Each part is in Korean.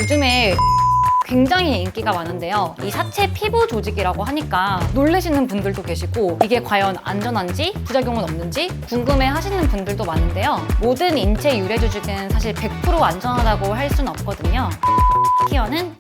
요즘에 굉장히 인기가 많은데요. 이 사체 피부 조직이라고 하니까 놀라시는 분들도 계시고 이게 과연 안전한지 부작용은 없는지 궁금해 하시는 분들도 많은데요. 모든 인체 유래 조직은 사실 100% 안전하다고 할 수는 없거든요. 티어는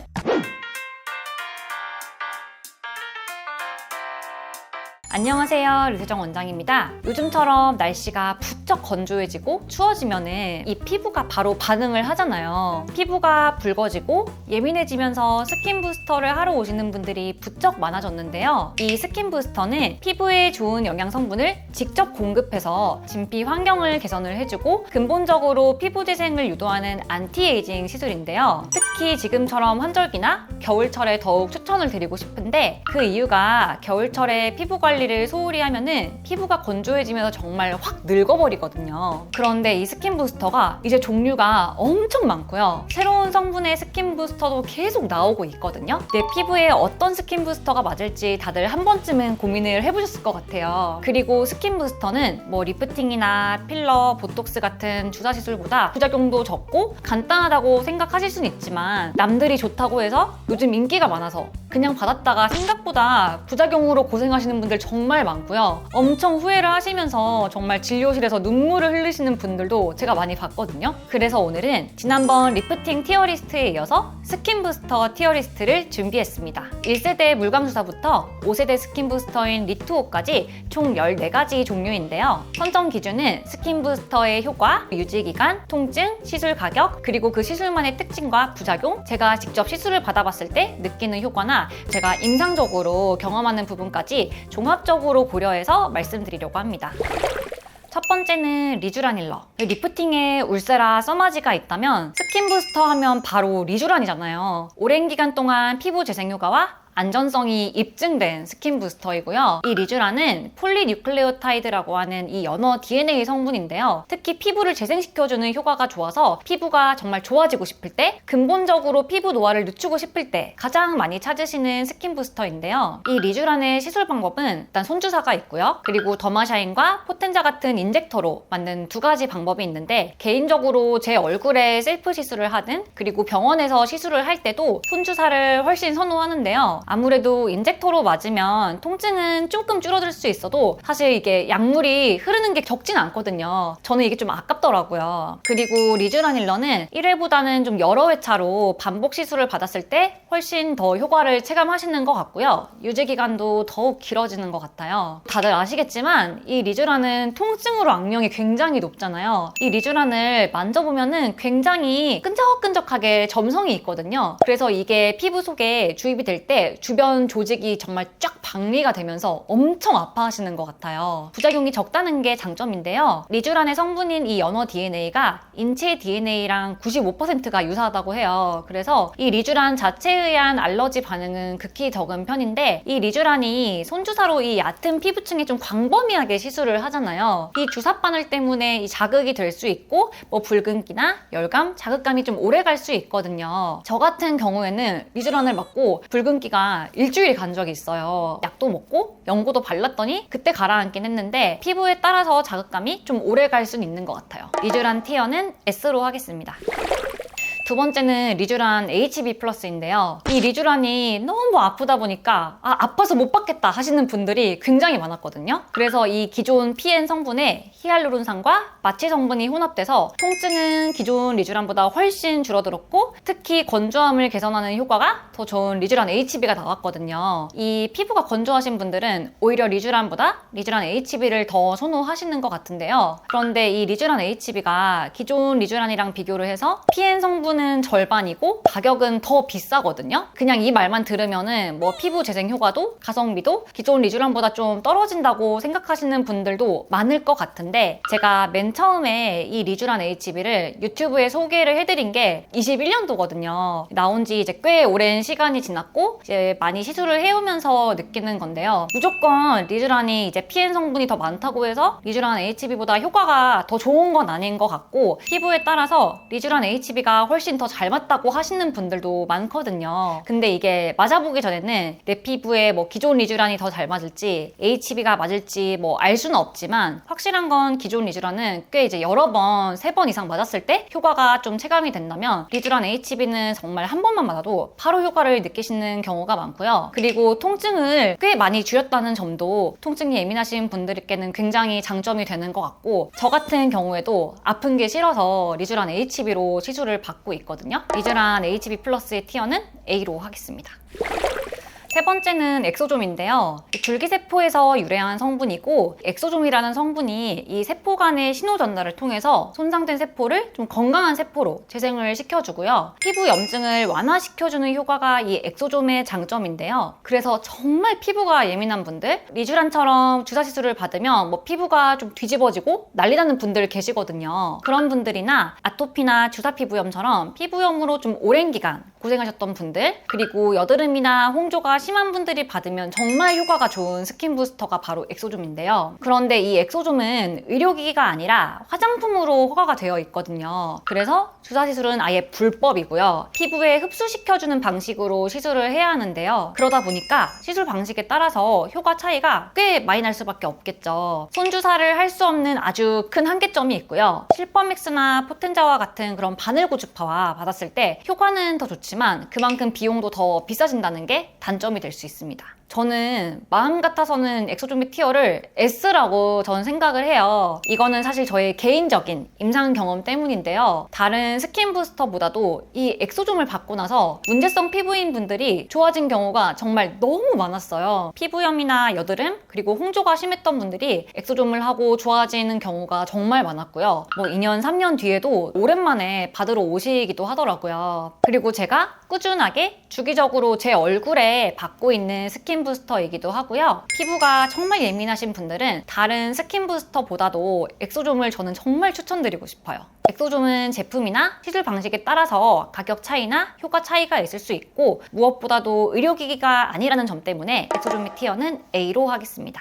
안녕하세요, 류세정 원장입니다. 요즘처럼 날씨가 부쩍 건조해지고 추워지면은 이 피부가 바로 반응을 하잖아요. 피부가 붉어지고 예민해지면서 스킨 부스터를 하러 오시는 분들이 부쩍 많아졌는데요. 이 스킨 부스터는 피부에 좋은 영양 성분을 직접 공급해서 진피 환경을 개선을 해주고 근본적으로 피부 재생을 유도하는 안티에이징 시술인데요. 특히 지금처럼 환절기나 겨울철에 더욱 추천을 드리고 싶은데 그 이유가 겨울철에 피부 관리를 소홀히 하면은 피부가 건조해지면서 정말 확 늙어버리거든요. 그런데 이 스킨 부스터가 이제 종류가 엄청 많고요. 새로운 성분의 스킨 부스터도 계속 나오고 있거든요. 내 피부에 어떤 스킨 부스터가 맞을지 다들 한 번쯤은 고민을 해보셨을 것 같아요. 그리고 스킨 부스터는 뭐 리프팅이나 필러, 보톡스 같은 주사 시술보다 부작용도 적고 간단하다고 생각하실 수는 있지만 남들이 좋다고 해서 요즘 인기가 많아서 그냥 받았다가 생각보다 부작용으로 고생하시는 분들 정말 많고요. 엄청 후회를 하시면서 정말 진료실에서 눈물을 흘리시는 분들도 제가 많이 봤거든요. 그래서 오늘은 지난번 리프팅 티어리스트에 이어서 스킨 부스터 티어리스트를 준비했습니다. 1세대 물광주사부터 5세대 스킨 부스터인 리투오까지 총 14가지 종류인데요. 선정 기준은 스킨 부스터의 효과, 유지기간, 통증, 시술 가격, 그리고 그 시술만의 특징과 부작용, 제가 직접 시술을 받아봤을 때 느끼는 효과나 제가 임상적으로 경험하는 부분까지 종합적으로 고려해서 말씀드리려고 합니다. 첫 번째는 리쥬라닐러. 리프팅에 울세라, 써마지가 있다면 스킨 부스터 하면 바로 리쥬란이잖아요. 오랜 기간 동안 피부 재생 효과와 안전성이 입증된 스킨 부스터이고요. 이 리쥬란은 폴리뉴클레오타이드라고 하는 이 연어 DNA 성분인데요. 특히 피부를 재생시켜주는 효과가 좋아서 피부가 정말 좋아지고 싶을 때, 근본적으로 피부 노화를 늦추고 싶을 때 가장 많이 찾으시는 스킨 부스터인데요. 이 리쥬란의 시술 방법은 일단 손주사가 있고요. 그리고 더마샤인과 포텐자 같은 인젝터로 만든 두 가지 방법이 있는데 개인적으로 제 얼굴에 셀프 시술을 하든 그리고 병원에서 시술을 할 때도 손주사를 훨씬 선호하는데요. 아무래도 인젝터로 맞으면 통증은 조금 줄어들 수 있어도 사실 이게 약물이 흐르는 게 적진 않거든요. 저는 이게 좀 아깝더라고요. 그리고 리쥬라닐러는 1회보다는 좀 여러 회차로 반복 시술을 받았을 때 훨씬 더 효과를 체감하시는 것 같고요. 유지기간도 더욱 길어지는 것 같아요. 다들 아시겠지만 이 리쥬란은 통증으로 악명이 굉장히 높잖아요. 이 리쥬란을 만져보면은 굉장히 끈적끈적하게 점성이 있거든요. 그래서 이게 피부 속에 주입이 될 때 주변 조직이 정말 쫙 박리가 되면서 엄청 아파하시는 것 같아요. 부작용이 적다는 게 장점인데요. 리쥬란의 성분인 이 연어 DNA가 인체 DNA랑 95%가 유사하다고 해요. 그래서 이 리쥬란 자체에 의한 알러지 반응은 극히 적은 편인데 이 리쥬란이 손주사로 이 얕은 피부층에 좀 광범위하게 시술을 하잖아요. 이 주사 바늘 때문에 이 자극이 될 수 있고 뭐 붉은기나 열감, 자극감이 좀 오래 갈 수 있거든요. 저 같은 경우에는 리쥬란을 맞고 붉은기가 일주일 간 적이 있어요. 약도 먹고 연고도 발랐더니 그때 가라앉긴 했는데 피부에 따라서 자극감이 좀 오래 갈 수는 있는 것 같아요. 리쥬란 티어는 S로 하겠습니다. 두 번째는 리쥬란 HB 플러스인데요. 이 리쥬란이 너무 아프다 보니까 아파서 못 받겠다 하시는 분들이 굉장히 많았거든요. 그래서 이 기존 PN 성분에 히알루론산과 마취 성분이 혼합돼서 통증은 기존 리쥬란보다 훨씬 줄어들었고 특히 건조함을 개선하는 효과가 더 좋은 리쥬란 HB가 나왔거든요. 이 피부가 건조하신 분들은 오히려 리쥬란보다 리쥬란 HB를 더 선호하시는 것 같은데요. 그런데 이 리쥬란 HB가 기존 리쥬란이랑 비교를 해서 PN 성분 는 절반이고 가격은 더 비싸거든요. 그냥 이 말만 들으면은 뭐 피부 재생 효과도 가성비도 기존 리쥬란보다 좀 떨어진다고 생각하시는 분들도 많을 것 같은데 제가 맨 처음에 이 리쥬란 HB를 유튜브에 소개를 해드린 게 21년도거든요. 나온 지 이제 꽤 오랜 시간이 지났고 이제 많이 시술을 해오면서 느끼는 건데요. 무조건 리쥬란이 이제 PN 성분이 더 많다고 해서 리쥬란 HB보다 효과가 더 좋은 건 아닌 것 같고 피부에 따라서 리쥬란 HB가 훨씬 훨씬 더 잘 맞다고 하시는 분들도 많거든요. 근데 이게 맞아보기 전에는 내 피부에 뭐 기존 리쥬란이 더 잘 맞을지 HB가 맞을지 뭐 알 수는 없지만 확실한 건 기존 리쥬란은 꽤 이제 여러 번, 3번 이상 맞았을 때 효과가 좀 체감이 된다면 리쥬란 HB는 정말 한 번만 맞아도 바로 효과를 느끼시는 경우가 많고요. 그리고 통증을 꽤 많이 줄였다는 점도 통증이 예민하신 분들께는 굉장히 장점이 되는 것 같고, 저 같은 경우에도 아픈 게 싫어서 리쥬란 HB로 시술을 받고 있거든요. 리쥬란 HB 플러스의 티어는 A로 하겠습니다. 세 번째는 엑소좀인데요. 줄기세포에서 유래한 성분이고, 엑소좀이라는 성분이 이 세포 간의 신호 전달을 통해서 손상된 세포를 좀 건강한 세포로 재생을 시켜주고요. 피부 염증을 완화시켜주는 효과가 이 엑소좀의 장점인데요. 그래서 정말 피부가 예민한 분들, 리쥬란처럼 주사 시술을 받으면 뭐 피부가 좀 뒤집어지고 난리 나는 분들 계시거든요. 그런 분들이나 아토피나 주사 피부염처럼 피부염으로 좀 오랜 기간 고생하셨던 분들, 그리고 여드름이나 홍조가 심한 분들이 받으면 정말 효과가 좋은 스킨 부스터가 바로 엑소좀인데요. 그런데 이 엑소좀은 의료기기가 아니라 화장품으로 허가가 되어 있거든요. 그래서 주사 시술은 아예 불법이고요. 피부에 흡수시켜주는 방식으로 시술을 해야 하는데요. 그러다 보니까 시술 방식에 따라서 효과 차이가 꽤 많이 날 수밖에 없겠죠. 손주사를 할 수 없는 아주 큰 한계점이 있고요. 실퍼맥스나 포텐자와 같은 그런 바늘 고주파와 받았을 때 효과는 더 좋지만 그만큼 비용도 더 비싸진다는 게 단점이 될 수 있습니다. 저는 마음 같아서는 엑소좀의 티어를 S라고 저는 생각을 해요. 이거는 사실 저의 개인적인 임상 경험 때문인데요. 다른 스킨 부스터보다도 이 엑소좀을 받고 나서 문제성 피부인 분들이 좋아진 경우가 정말 너무 많았어요. 피부염이나 여드름, 그리고 홍조가 심했던 분들이 엑소좀을 하고 좋아지는 경우가 정말 많았고요. 뭐 2년, 3년 뒤에도 오랜만에 받으러 오시기도 하더라고요. 그리고 제가 꾸준하게 주기적으로 제 얼굴에 받고 있는 스킨 부스터이기도 하고요. 피부가 정말 예민하신 분들은 다른 스킨 부스터보다도 엑소좀을 저는 정말 추천드리고 싶어요. 엑소좀은 제품이나 시술 방식에 따라서 가격 차이나 효과 차이가 있을 수 있고, 무엇보다도 의료기기가 아니라는 점 때문에 엑소좀의 티어는 A로 하겠습니다.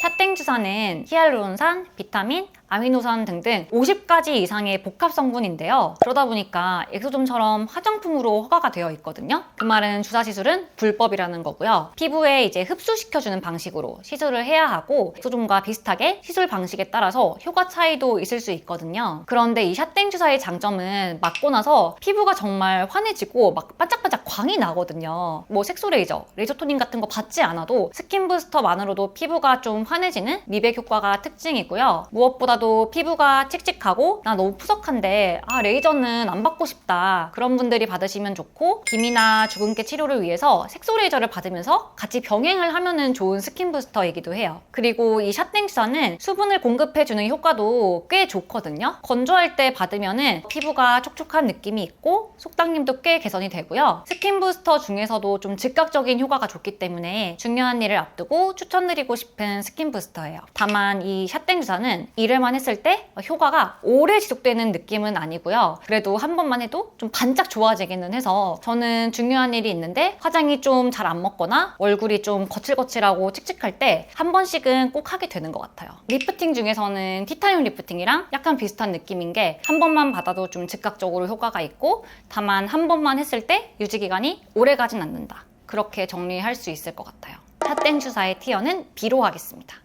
샷땡 주사는 히알루론산, 비타민, 아미노산 등등 50가지 이상의 복합 성분인데요. 그러다 보니까 엑소좀처럼 화장품으로 허가가 되어 있거든요. 그 말은 주사 시술은 불법이라는 거고요. 피부에 이제 흡수시켜주는 방식으로 시술을 해야 하고, 엑소좀과 비슷하게 시술 방식에 따라서 효과 차이도 있을 수 있거든요. 그런데 이 샷땡 주사의 장점은 맞고 나서 피부가 정말 환해지고 막 반짝반짝 광이 나거든요. 뭐 색소 레이저, 레이저 토닝 같은 거 받지 않아도 스킨 부스터만으로도 피부가 좀 환해지는 미백 효과가 특징이고요. 무엇보다 도 피부가 칙칙하고 나 너무 푸석한데 레이저는 안 받고 싶다, 그런 분들이 받으시면 좋고, 기미나 주근깨 치료를 위해서 색소 레이저를 받으면서 같이 병행을 하면은 좋은 스킨 부스터이기도 해요. 그리고 이 샷땡 주사는 수분을 공급해주는 효과도 꽤 좋거든요. 건조할 때 받으면은 피부가 촉촉한 느낌이 있고 속당김도 꽤 개선이 되고요. 스킨 부스터 중에서도 좀 즉각적인 효과가 좋기 때문에 중요한 일을 앞두고 추천드리고 싶은 스킨 부스터예요. 다만 이 샷땡 주사는 일을 했을 때 효과가 오래 지속되는 느낌은 아니고요. 그래도 한 번만 해도 좀 반짝 좋아지기는 해서, 저는 중요한 일이 있는데 화장이 좀 잘 안 먹거나 얼굴이 좀 거칠거칠하고 칙칙할 때 한 번씩은 꼭 하게 되는 것 같아요. 리프팅 중에서는 티타늄 리프팅이랑 약간 비슷한 느낌인 게, 한 번만 받아도 좀 즉각적으로 효과가 있고, 다만 한 번만 했을 때 유지기간이 오래 가진 않는다, 그렇게 정리할 수 있을 것 같아요. 샷땡 주사의 티어는 B로 하겠습니다.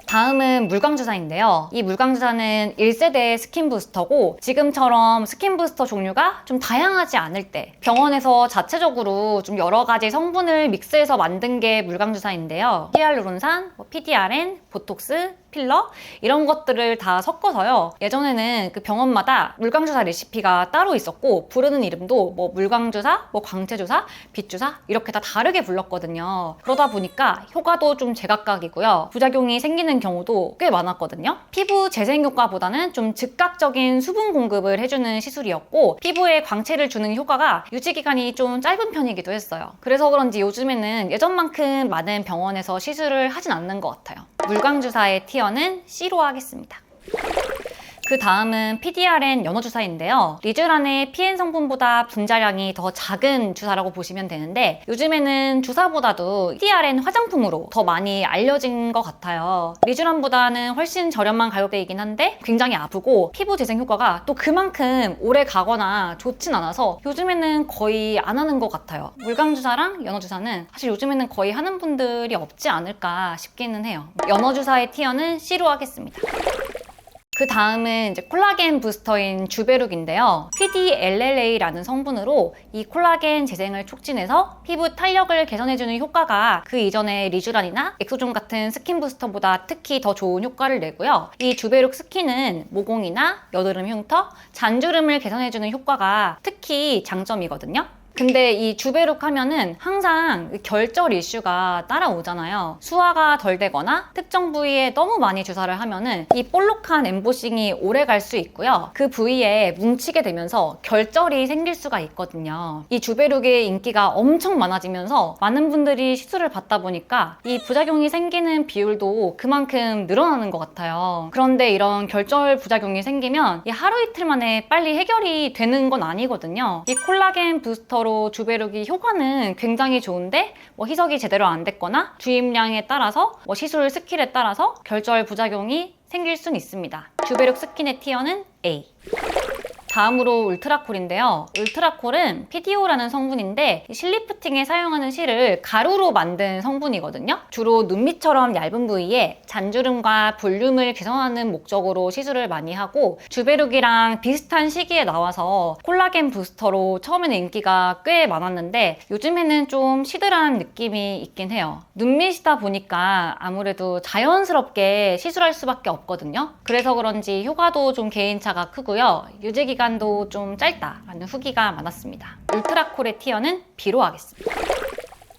다음은 물광주사인데요. 이 물광주사는 1세대 스킨 부스터고, 지금처럼 스킨 부스터 종류가 좀 다양하지 않을 때 병원에서 자체적으로 좀 여러 가지 성분을 믹스해서 만든 게 물광주사인데요. 히알루론산, PDRN, 보톡스, 필러 이런 것들을 다 섞어서요. 예전에는 그 병원마다 물광주사 레시피가 따로 있었고, 부르는 이름도 뭐 물광주사, 뭐 광채주사, 빛주사 이렇게 다 다르게 불렀거든요. 그러다 보니까 효과도 좀 제각각이고요. 부작용이 생기는 경우도 꽤 많았거든요. 피부 재생 효과보다는 좀 즉각적인 수분 공급을 해주는 시술이었고, 피부에 광채를 주는 효과가 유지기간이 좀 짧은 편이기도 했어요. 그래서 그런지 요즘에는 예전만큼 많은 병원에서 시술을 하진 않는 것 같아요. 물광주사의 티어는 C로 하겠습니다. 그 다음은 PDRN 연어주사인데요. 리쥬란의 PN 성분보다 분자량이 더 작은 주사라고 보시면 되는데 요즘에는 주사보다도 PDRN 화장품으로 더 많이 알려진 것 같아요. 리쥬란보다는 훨씬 저렴한 가격대이긴 한데 굉장히 아프고 피부 재생 효과가 또 그만큼 오래 가거나 좋진 않아서 요즘에는 거의 안 하는 것 같아요. 물광주사랑 연어주사는 사실 요즘에는 거의 하는 분들이 없지 않을까 싶기는 해요. 연어주사의 티어는 C로 하겠습니다. 그 다음은 이제 콜라겐 부스터인 주베룩인데요. PDLLA라는 성분으로 이 콜라겐 재생을 촉진해서 피부 탄력을 개선해주는 효과가 그 이전의 리쥬란이나 엑소존 같은 스킨 부스터보다 특히 더 좋은 효과를 내고요. 이 주베룩 스킨은 모공이나 여드름 흉터, 잔주름을 개선해주는 효과가 특히 장점이거든요. 근데 이 주베룩 하면은 항상 결절 이슈가 따라오잖아요. 수화가 덜 되거나 특정 부위에 너무 많이 주사를 하면은 이 볼록한 엠보싱이 오래 갈 수 있고요. 그 부위에 뭉치게 되면서 결절이 생길 수가 있거든요. 이 주베룩의 인기가 엄청 많아지면서 많은 분들이 시술을 받다 보니까 이 부작용이 생기는 비율도 그만큼 늘어나는 것 같아요. 그런데 이런 결절 부작용이 생기면 이 하루 이틀 만에 빨리 해결이 되는 건 아니거든요. 이 콜라겐 부스터로 주베룩이 효과는 굉장히 좋은데 희석이 제대로 안 됐거나 주입량에 따라서 시술 스킬에 따라서 결절 부작용이 생길 수는 있습니다. 주베룩 스킨의 티어는 A. 다음으로 울트라콜인데요. 울트라콜은 PDO라는 성분인데 실리프팅에 사용하는 실을 가루로 만든 성분이거든요. 주로 눈밑처럼 얇은 부위에 잔주름과 볼륨을 개선하는 목적으로 시술을 많이 하고 주베룩이랑 비슷한 시기에 나와서 콜라겐 부스터로 처음에는 인기가 꽤 많았는데 요즘에는 좀 시들한 느낌이 있긴 해요. 눈밑이다 보니까 아무래도 자연스럽게 시술할 수밖에 없거든요. 그래서 그런지 효과도 좀 개인차가 크고요. 유지기간도 좀 짧다라는 후기가 많았습니다. 울트라콜의 티어는 B로 하겠습니다.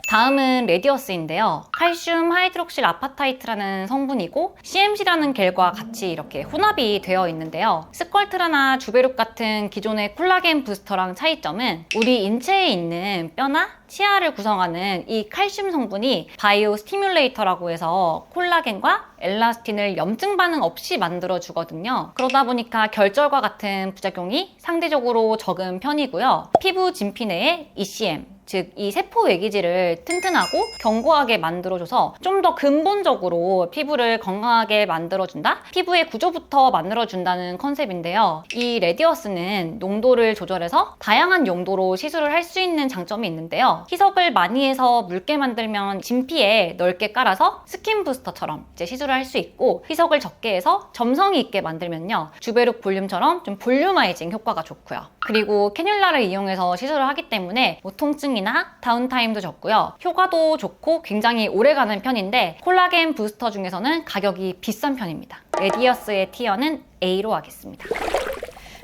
다음은 레디어스인데요. 칼슘 하이드록실 아파타이트라는 성분이고 CMC라는 겔과 같이 이렇게 혼합이 되어 있는데요. 스컬트라나 주베룩 같은 기존의 콜라겐 부스터랑 차이점은 우리 인체에 있는 뼈나 치아를 구성하는 이 칼슘 성분이 바이오 스티뮬레이터라고 해서 콜라겐과 엘라스틴을 염증 반응 없이 만들어 주거든요. 그러다 보니까 결절과 같은 부작용이 상대적으로 적은 편이고요. 피부 진피 내에 ECM, 즉 이 세포 외기질을 튼튼하고 견고하게 만들어줘서 좀 더 근본적으로 피부를 건강하게 만들어준다? 피부의 구조부터 만들어준다는 컨셉인데요. 이 레디어스는 농도를 조절해서 다양한 용도로 시술을 할 수 있는 장점이 있는데요. 희석을 많이 해서 묽게 만들면 진피에 넓게 깔아서 스킨 부스터처럼 이제 시술을 할 수 있고 희석을 적게 해서 점성이 있게 만들면요. 주베룩 볼륨처럼 좀 볼륨아이징 효과가 좋고요. 그리고 캐뉼라를 이용해서 시술을 하기 때문에 통증이나 다운타임도 적고요. 효과도 좋고 굉장히 오래가는 편인데 콜라겐 부스터 중에서는 가격이 비싼 편입니다. 레디어스의 티어는 A로 하겠습니다.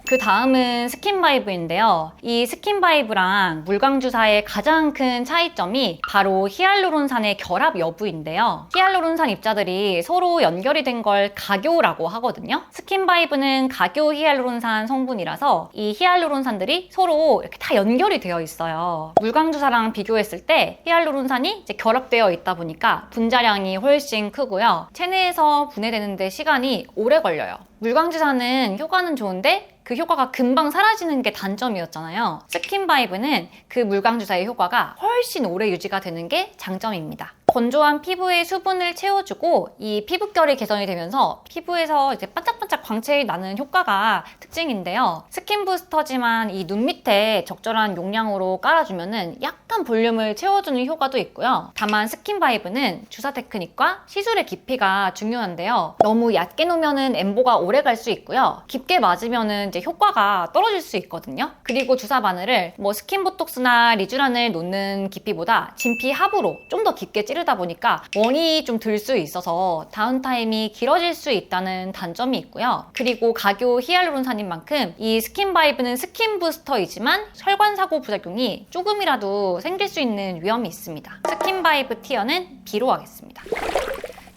그 다음은 스킨바이브인데요. 이 스킨바이브랑 물광주사의 가장 큰 차이점이 바로 히알루론산의 결합 여부인데요. 히알루론산 입자들이 서로 연결이 된 걸 가교라고 하거든요. 스킨바이브는 가교 히알루론산 성분이라서 이 히알루론산들이 서로 이렇게 다 연결이 되어 있어요. 물광주사랑 비교했을 때 히알루론산이 이제 결합되어 있다 보니까 분자량이 훨씬 크고요. 체내에서 분해되는데 시간이 오래 걸려요. 물광주사는 효과는 좋은데 그 효과가 금방 사라지는 게 단점이었잖아요. 스킨바이브는 그 물광주사의 효과가 훨씬 오래 유지가 되는 게 장점입니다. 건조한 피부에 수분을 채워주고 이 피부결이 개선이 되면서 피부에서 이제 반짝반짝 광채가 나는 효과가 특징인데요. 스킨 부스터지만 이 눈 밑에 적절한 용량으로 깔아주면은 약간 볼륨을 채워주는 효과도 있고요. 다만 스킨바이브는 주사 테크닉과 시술의 깊이가 중요한데요. 너무 얕게 놓으면은 엠보가 오래 갈 수 있고요. 깊게 맞으면은 이제 효과가 떨어질 수 있거든요. 그리고 주사 바늘을 스킨보톡스나 리쥬란을 놓는 깊이보다 진피 하부로 좀 더 깊게 찌르다 보니까 원이 좀 들 수 있어서 다운타임이 길어질 수 있다는 단점이 있고요. 그리고 가교 히알루론산인 만큼 이 스킨바이브는 스킨 부스터이지만 혈관사고 부작용이 조금이라도 생길 수 있는 위험이 있습니다. 스킨바이브 티어는 B로 하겠습니다.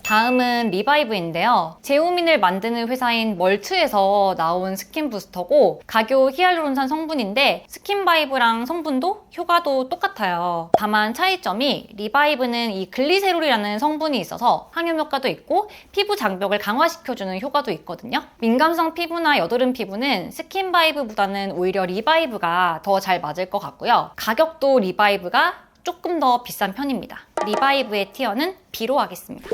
다음은 리바이브인데요. 제오민을 만드는 회사인 멀트에서 나온 스킨 부스터고 가교 히알루론산 성분인데 스킨바이브랑 성분도 효과도 똑같아요. 다만 차이점이 리바이브는 이 글리세롤이라는 성분이 있어서 항염 효과도 있고 피부 장벽을 강화시켜주는 효과도 있거든요. 민감성 피부나 여드름 피부는 스킨바이브보다는 오히려 리바이브가 더 잘 맞을 것 같고요. 가격도 리바이브가 조금 더 비싼 편입니다. 리바이브의 티어는 B로 하겠습니다.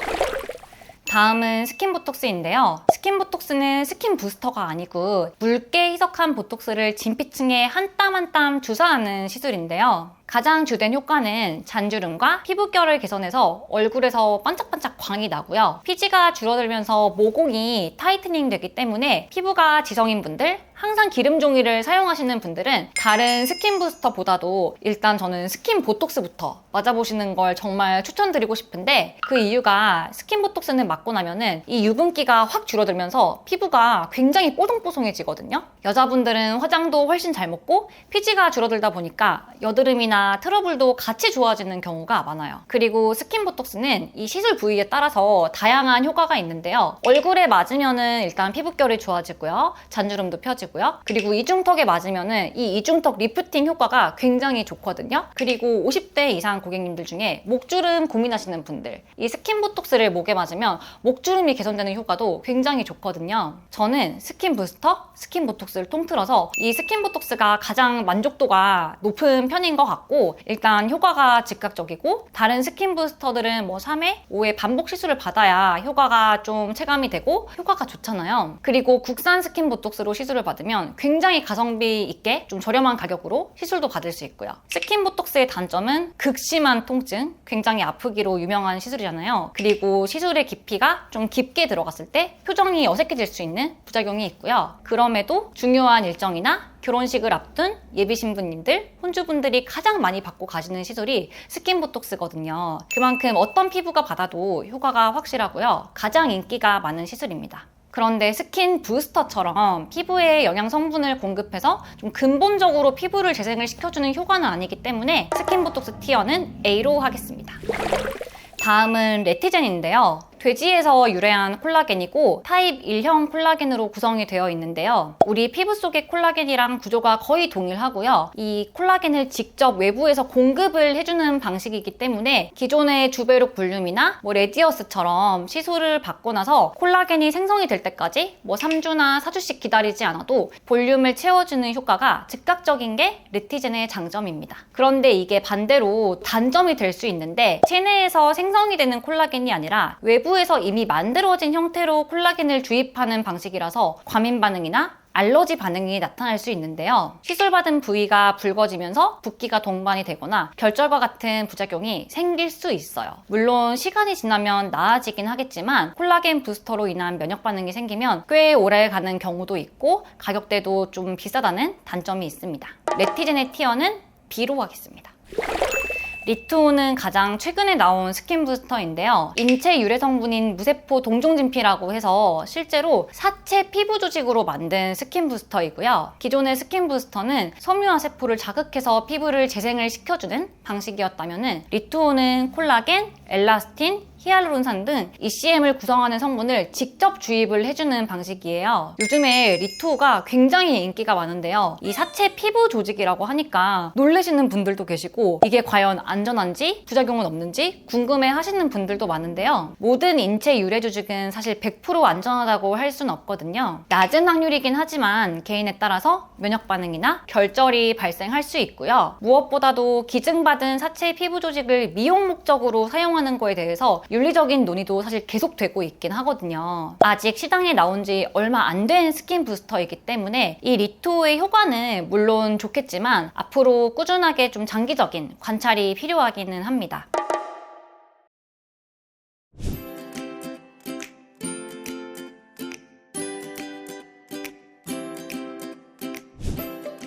다음은 스킨보톡스인데요. 스킨보톡스는 스킨 부스터가 아니고 묽게 희석한 보톡스를 진피층에 한 땀 한 땀 주사하는 시술인데요. 가장 주된 효과는 잔주름과 피부결을 개선해서 얼굴에서 반짝반짝 광이 나고요. 피지가 줄어들면서 모공이 타이트닝 되기 때문에 피부가 지성인 분들, 항상 기름 종이를 사용하시는 분들은 다른 스킨 부스터보다도 일단 저는 스킨 보톡스부터 맞아보시는 걸 정말 추천드리고 싶은데 그 이유가 스킨 보톡스는 맞고 나면은 이 유분기가 확 줄어들면서 피부가 굉장히 뽀송뽀송해지거든요. 여자분들은 화장도 훨씬 잘 먹고 피지가 줄어들다 보니까 여드름이나 트러블도 같이 좋아지는 경우가 많아요. 그리고 스킨 보톡스는 이 시술 부위에 따라서 다양한 효과가 있는데요. 얼굴에 맞으면은 일단 피부결이 좋아지고요. 잔주름도 펴지고요. 그리고 이중턱에 맞으면은 이 이중턱 리프팅 효과가 굉장히 좋거든요. 그리고 50대 이상 고객님들 중에 목주름 고민하시는 분들, 이 스킨 보톡스를 목에 맞으면 목주름이 개선되는 효과도 굉장히 좋거든요. 저는 스킨 부스터, 스킨 보톡스를 통틀어서 이 스킨 보톡스가 가장 만족도가 높은 편인 것 같고 일단 효과가 즉각적이고 다른 스킨 부스터들은 뭐 3회, 5회 반복 시술을 받아야 효과가 좀 체감이 되고 효과가 좋잖아요. 그리고 국산 스킨 보톡스로 시술을 받으면 굉장히 가성비 있게 좀 저렴한 가격으로 시술도 받을 수 있고요. 스킨 보톡스의 단점은 극심한 통증, 굉장히 아프기로 유명한 시술이잖아요. 그리고 시술의 깊이가 좀 깊게 들어갔을 때 표정이 어색해질 수 있는 부작용이 있고요. 그럼에도 중요한 일정이나 결혼식을 앞둔 예비 신부님들, 혼주분들이 가장 많이 받고 가시는 시술이 스킨 보톡스거든요. 그만큼 어떤 피부가 받아도 효과가 확실하고요. 가장 인기가 많은 시술입니다. 그런데 스킨 부스터처럼 피부에 영양 성분을 공급해서 좀 근본적으로 피부를 재생을 시켜주는 효과는 아니기 때문에 스킨 보톡스 티어는 A로 하겠습니다. 다음은 레티젠인데요. 돼지에서 유래한 콜라겐이고 타입 1형 콜라겐으로 구성이 되어 있는데요. 우리 피부 속의 콜라겐이랑 구조가 거의 동일하고요. 이 콜라겐을 직접 외부에서 공급을 해주는 방식이기 때문에 기존의 주베록 볼륨이나 레디어스처럼 시술을 받고 나서 콜라겐이 생성이 될 때까지 3주나 4주씩 기다리지 않아도 볼륨을 채워주는 효과가 즉각적인 게 레티젠의 장점입니다. 그런데 이게 반대로 단점이 될 수 있는데 체내에서 생성이 되는 콜라겐이 아니라 외부에서 이미 만들어진 형태로 콜라겐을 주입하는 방식이라서 과민 반응이나 알러지 반응이 나타날 수 있는데요. 시술받은 부위가 붉어지면서 붓기가 동반이 되거나 결절과 같은 부작용이 생길 수 있어요. 물론 시간이 지나면 나아지긴 하겠지만 콜라겐 부스터로 인한 면역 반응이 생기면 꽤 오래 가는 경우도 있고 가격대도 좀 비싸다는 단점이 있습니다. 레티젠의 티어는 B로 하겠습니다. 리투오는 가장 최근에 나온 스킨 부스터인데요. 인체 유래 성분인 무세포 동종진피라고 해서 실제로 사체 피부 조직으로 만든 스킨 부스터이고요. 기존의 스킨 부스터는 섬유화 세포를 자극해서 피부를 재생을 시켜주는 방식이었다면 리투오는 콜라겐, 엘라스틴, 히알루론산 등 ECM을 구성하는 성분을 직접 주입을 해주는 방식이에요. 요즘에 리투오가 굉장히 인기가 많은데요. 이 사체 피부 조직이라고 하니까 놀라시는 분들도 계시고 이게 과연 안전한지 부작용은 없는지 궁금해 하시는 분들도 많은데요. 모든 인체 유래 조직은 사실 100% 안전하다고 할 수는 없거든요. 낮은 확률이긴 하지만 개인에 따라서 면역 반응이나 결절이 발생할 수 있고요. 무엇보다도 기증받은 사체 피부 조직을 미용 목적으로 사용하는 거에 대해서 윤리적인 논의도 사실 계속되고 있긴 하거든요. 아직 시장에 나온 지 얼마 안 된 스킨 부스터이기 때문에 이 리투오의 효과는 물론 좋겠지만 앞으로 꾸준하게 좀 장기적인 관찰이 필요하기는 합니다.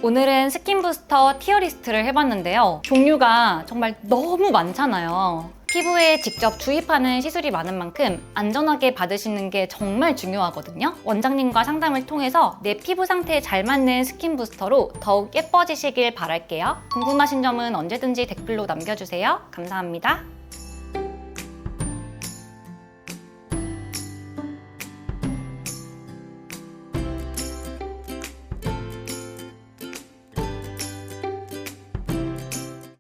오늘은 스킨 부스터 티어 리스트를 해봤는데요. 종류가 정말 너무 많잖아요. 피부에 직접 주입하는 시술이 많은 만큼 안전하게 받으시는 게 정말 중요하거든요. 원장님과 상담을 통해서 내 피부 상태에 잘 맞는 스킨 부스터로 더욱 예뻐지시길 바랄게요. 궁금하신 점은 언제든지 댓글로 남겨주세요. 감사합니다.